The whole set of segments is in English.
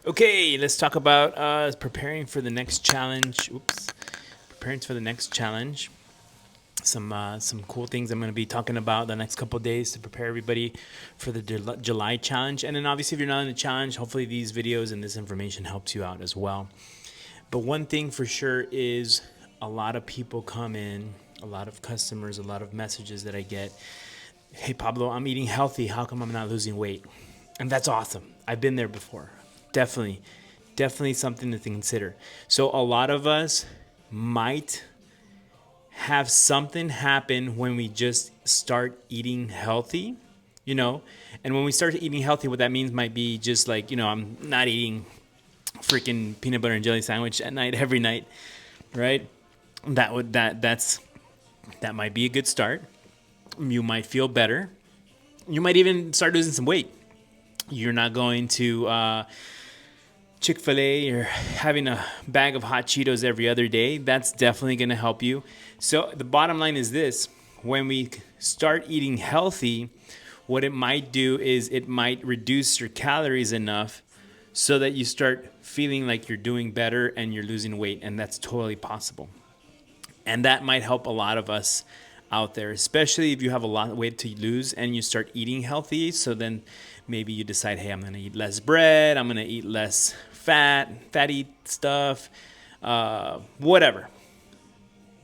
Okay, let's talk about preparing for the next challenge. Oops, preparing for the next challenge. Some cool things I'm going to be talking about the next couple of days to prepare everybody for the July challenge. And then obviously, if you're not in the challenge, hopefully these videos and this information helps you out as well. But one thing for sure is a lot of people come in, a lot of customers, a lot of messages that I get. Hey Pablo, I'm eating healthy. How come I'm not losing weight? And that's awesome. I've been there before. Definitely, definitely something to consider. So a lot of us might have something happen when we just start eating healthy, you know? And when we start eating healthy, what that means might be just like, I'm not eating freaking peanut butter and jelly sandwich at night every night, right? That might be a good start. You might feel better. You might even start losing some weight. You're not going to Chick-fil-A or having a bag of hot Cheetos every other day. That's definitely going to help you. So the bottom line is this: when we start eating healthy, what it might do is it might reduce your calories enough so that you start feeling like you're doing better and you're losing weight, and that's totally possible. And that might help a lot of us out there, especially if you have a lot of weight to lose and you start eating healthy. So then maybe you decide, hey, I'm going to eat less bread, I'm going to eat less fatty stuff, whatever.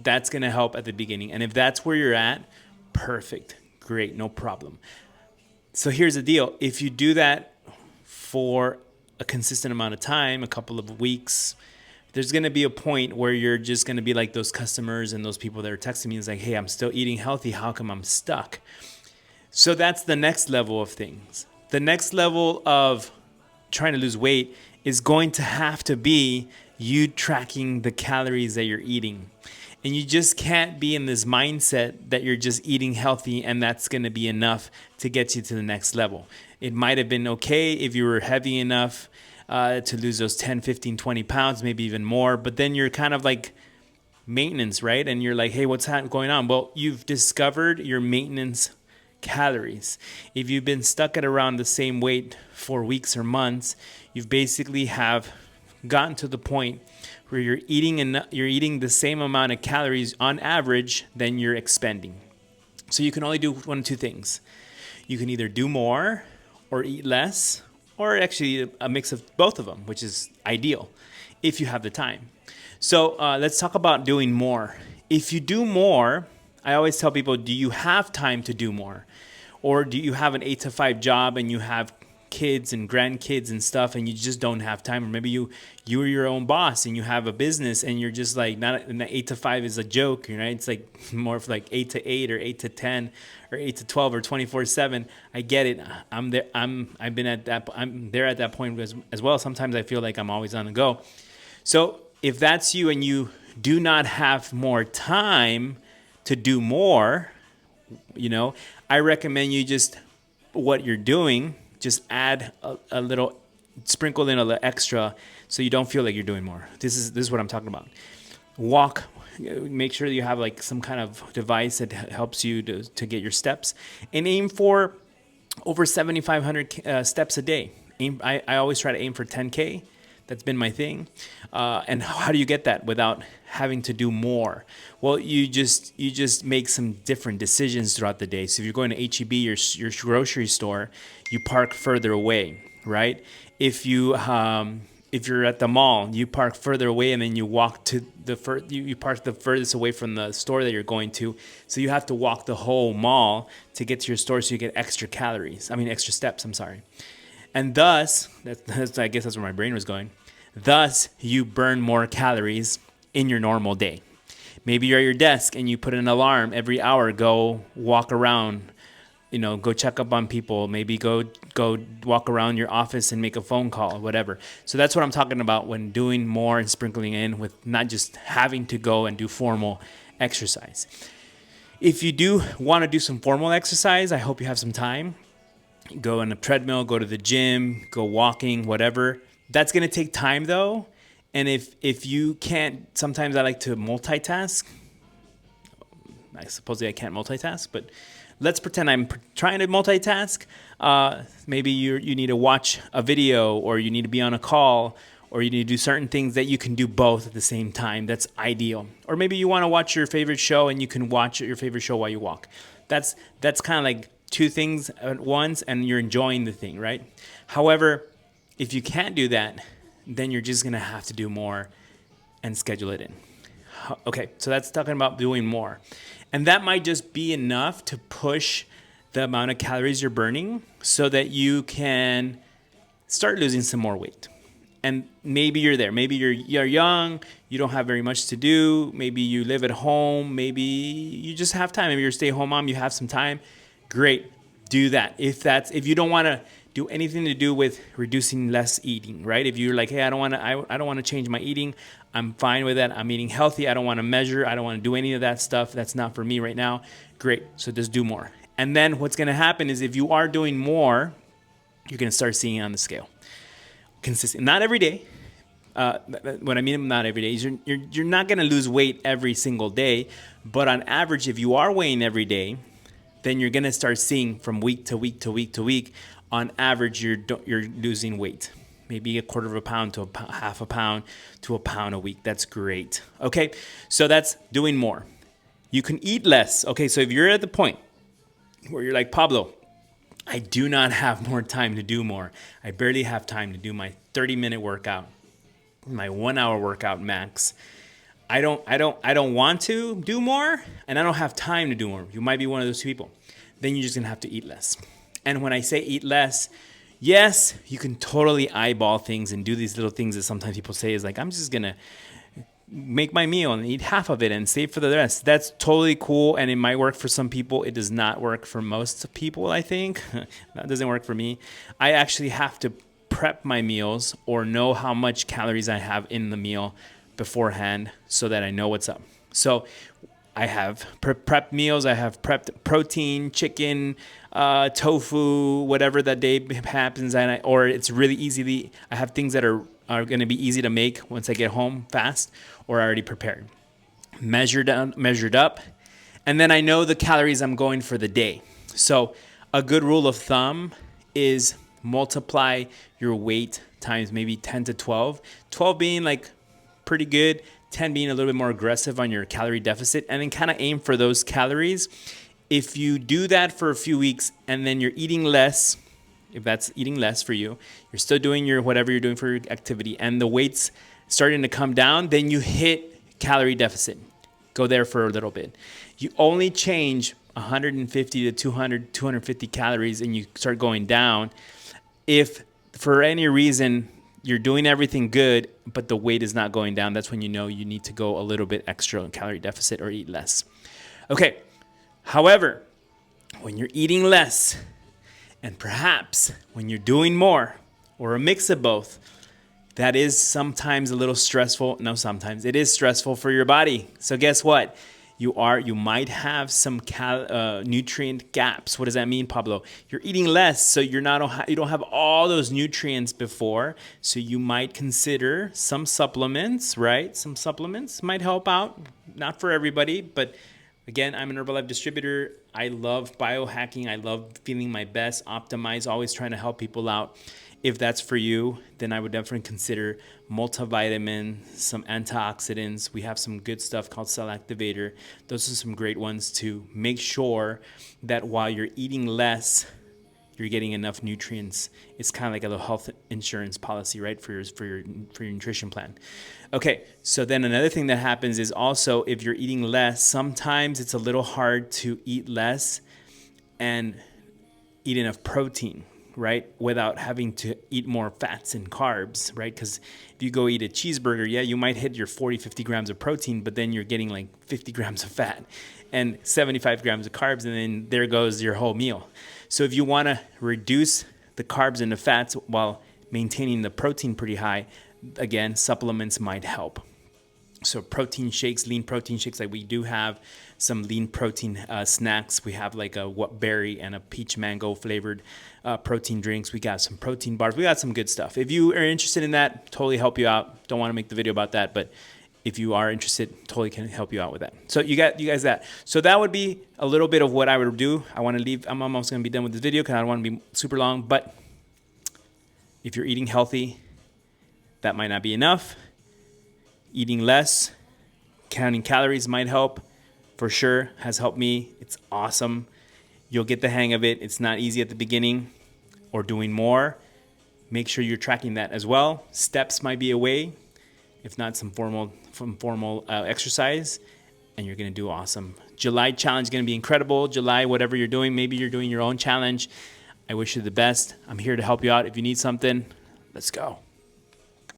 That's going to help at the beginning. And if that's where you're at, perfect, great, no problem. So here's the deal. If you do that for a consistent amount of time, a couple of weeks, there's going to be a point where you're just going to be like those customers and those people that are texting me. It's like, hey, I'm still eating healthy. How come I'm stuck? So that's the next level of things. The next level of trying to lose weight is going to have to be you tracking the calories that you're eating. And you just can't be in this mindset that you're just eating healthy and that's going to be enough to get you to the next level. It might have been okay if you were heavy enough to lose those 10, 15, 20 pounds, maybe even more. But then you're kind of like maintenance, right? And you're like, hey, what's going on? Well, you've discovered your maintenance calories. If you've been stuck at around the same weight for weeks or months, you've basically have gotten to the point where you're eating the same amount of calories on average than you're expending. So you can only do one of two things. You can either do more or eat less, or actually a mix of both of them, which is ideal if you have the time. So let's talk about doing more. If you do more, I always tell people, do you have time to do more? Or do you have an 8 to 5 job and you have kids and grandkids and stuff and you just don't have time? Or maybe you're your own boss and you have a business and you're just like, not, and the 8 to 5 is a joke, right? It's like more of like 8 to 8 or 8 to 10 or 8 to 12 or 24/7. I get it. I'm there. I'm there at that point as well. Sometimes I feel like I'm always on the go. So if that's you and you do not have more time to do more, I recommend you just what you're doing, just add a little, sprinkle in a little extra so you don't feel like you're doing more. This is what I'm talking about. Walk, make sure that you have like some kind of device that helps you to get your steps, and aim for over 7,500 steps a day. I always try to aim for 10K. That's been my thing. And how do you get that without having to do more? Well, you just make some different decisions throughout the day. So if you're going to HEB, your grocery store, you park further away, right? If you're at the mall, you park further away, and then you walk to you park the furthest away from the store that you're going to. So you have to walk the whole mall to get to your store, so you get extra steps. I'm sorry. And thus, I guess that's where my brain was going. Thus, you burn more calories in your normal day. Maybe you're at your desk and you put an alarm every hour. Go walk around, go check up on people. Maybe go walk around your office and make a phone call, whatever. So that's what I'm talking about when doing more and sprinkling in with not just having to go and do formal exercise. If you do want to do some formal exercise, I hope you have some time. Go on a treadmill, go to the gym, go walking, whatever. That's going to take time though. And if you can't, sometimes I like to multitask. I suppose I can't multitask, but let's pretend I'm trying to multitask. Maybe you need to watch a video, or you need to be on a call, or you need to do certain things that you can do both at the same time. That's ideal. Or maybe you want to watch your favorite show and you can watch your favorite show while you walk. That's kind of like two things at once, and you're enjoying the thing, right? However, if you can't do that, then you're just going to have to do more and schedule it in. Okay, so that's talking about doing more. And that might just be enough to push the amount of calories you're burning so that you can start losing some more weight. And maybe you're there. Maybe you're young, you don't have very much to do. Maybe you live at home. Maybe you just have time. Maybe you're a stay-at-home mom, you have some time. Great, do that. If you don't want to do anything to do with reducing less eating, right? If you're like, hey, I don't want to change my eating. I'm fine with that. I'm eating healthy. I don't want to measure. I don't want to do any of that stuff. That's not for me right now. Great. So just do more. And then what's going to happen is if you are doing more, you're going to start seeing it on the scale. Consistent, not every day. What I mean not every day is you're not going to lose weight every single day, but on average, if you are weighing every day, then you're going to start seeing from week to week to week to week. On average, you're losing weight, maybe a quarter of a pound to half a pound to a pound a week. That's great. Okay, so that's doing more. You can eat less. Okay, so if you're at the point where you're like, Pablo, I do not have more time to do more. I barely have time to do my 30-minute workout, my 1-hour workout max. I don't want to do more, and I don't have time to do more. You might be one of those people. Then you're just gonna have to eat less. And when I say eat less, yes, you can totally eyeball things and do these little things that sometimes people say is like, I'm just gonna make my meal and eat half of it and save for the rest. That's totally cool, and it might work for some people. It does not work for most people, I think. That doesn't work for me. I actually have to prep my meals or know how much calories I have in the meal beforehand so that I know what's up. So I have prepped meals. I have prepped protein, chicken, tofu, whatever that day happens, or it's really easy. I have things that are going to be easy to make once I get home fast, or already prepared, measured up, and then I know the calories I'm going for the day. So a good rule of thumb is multiply your weight times maybe 10 to 12. 12 being like pretty good, 10 being a little bit more aggressive on your calorie deficit, and then kind of aim for those calories. If you do that for a few weeks and then you're eating less, if that's eating less for you, you're still doing your whatever you're doing for your activity, and the weight's starting to come down, then you hit calorie deficit. Go there for a little bit. You only change 150 to 200, 250 calories and you start going down if for any reason you're doing everything good, but the weight is not going down. That's when you know you need to go a little bit extra in calorie deficit or eat less. Okay. However, when you're eating less, and perhaps when you're doing more, or a mix of both, that is sometimes a little stressful. No, sometimes it is stressful for your body. So guess what? You might have some nutrient gaps. What does that mean, Pablo? You're eating less, so you don't have all those nutrients before. So you might consider some supplements, right? Some supplements might help out. Not for everybody, but again, I'm an Herbalife distributor. I love biohacking. I love feeling my best, optimize, always trying to help people out. If that's for you, then I would definitely consider multivitamin, some antioxidants. We have some good stuff called Cell Activator. Those are some great ones to make sure that while you're eating less, you're getting enough nutrients. It's kind of like a little health insurance policy, right, for your nutrition plan. Okay, so then another thing that happens is also if you're eating less, sometimes it's a little hard to eat less and eat enough protein, right, without having to eat more fats and carbs, right? Because if you go eat a cheeseburger, yeah, you might hit your 40, 50 grams of protein, but then you're getting like 50 grams of fat and 75 grams of carbs, and then there goes your whole meal. So if you want to reduce the carbs and the fats while maintaining the protein pretty high, again, supplements might help. So protein shakes, lean protein shakes, like we do have some lean protein snacks. We have like a berry and a peach mango flavored protein drinks. We got some protein bars. We got some good stuff. If you are interested in that, totally help you out. Don't want to make the video about that, but if you are interested, totally can help you out with that. So you guys that. So that would be a little bit of what I would do. I want to leave. I'm almost going to be done with this video because I don't want to be super long. But if you're eating healthy, that might not be enough. Eating less, counting calories might help. For sure, has helped me. It's awesome. You'll get the hang of it. It's not easy at the beginning. Or doing more. Make sure you're tracking that as well. Steps might be a way, if not some formal exercise, and you're going to do awesome. July challenge is going to be incredible. July, whatever you're doing, maybe you're doing your own challenge. I wish you the best. I'm here to help you out. If you need something, let's go.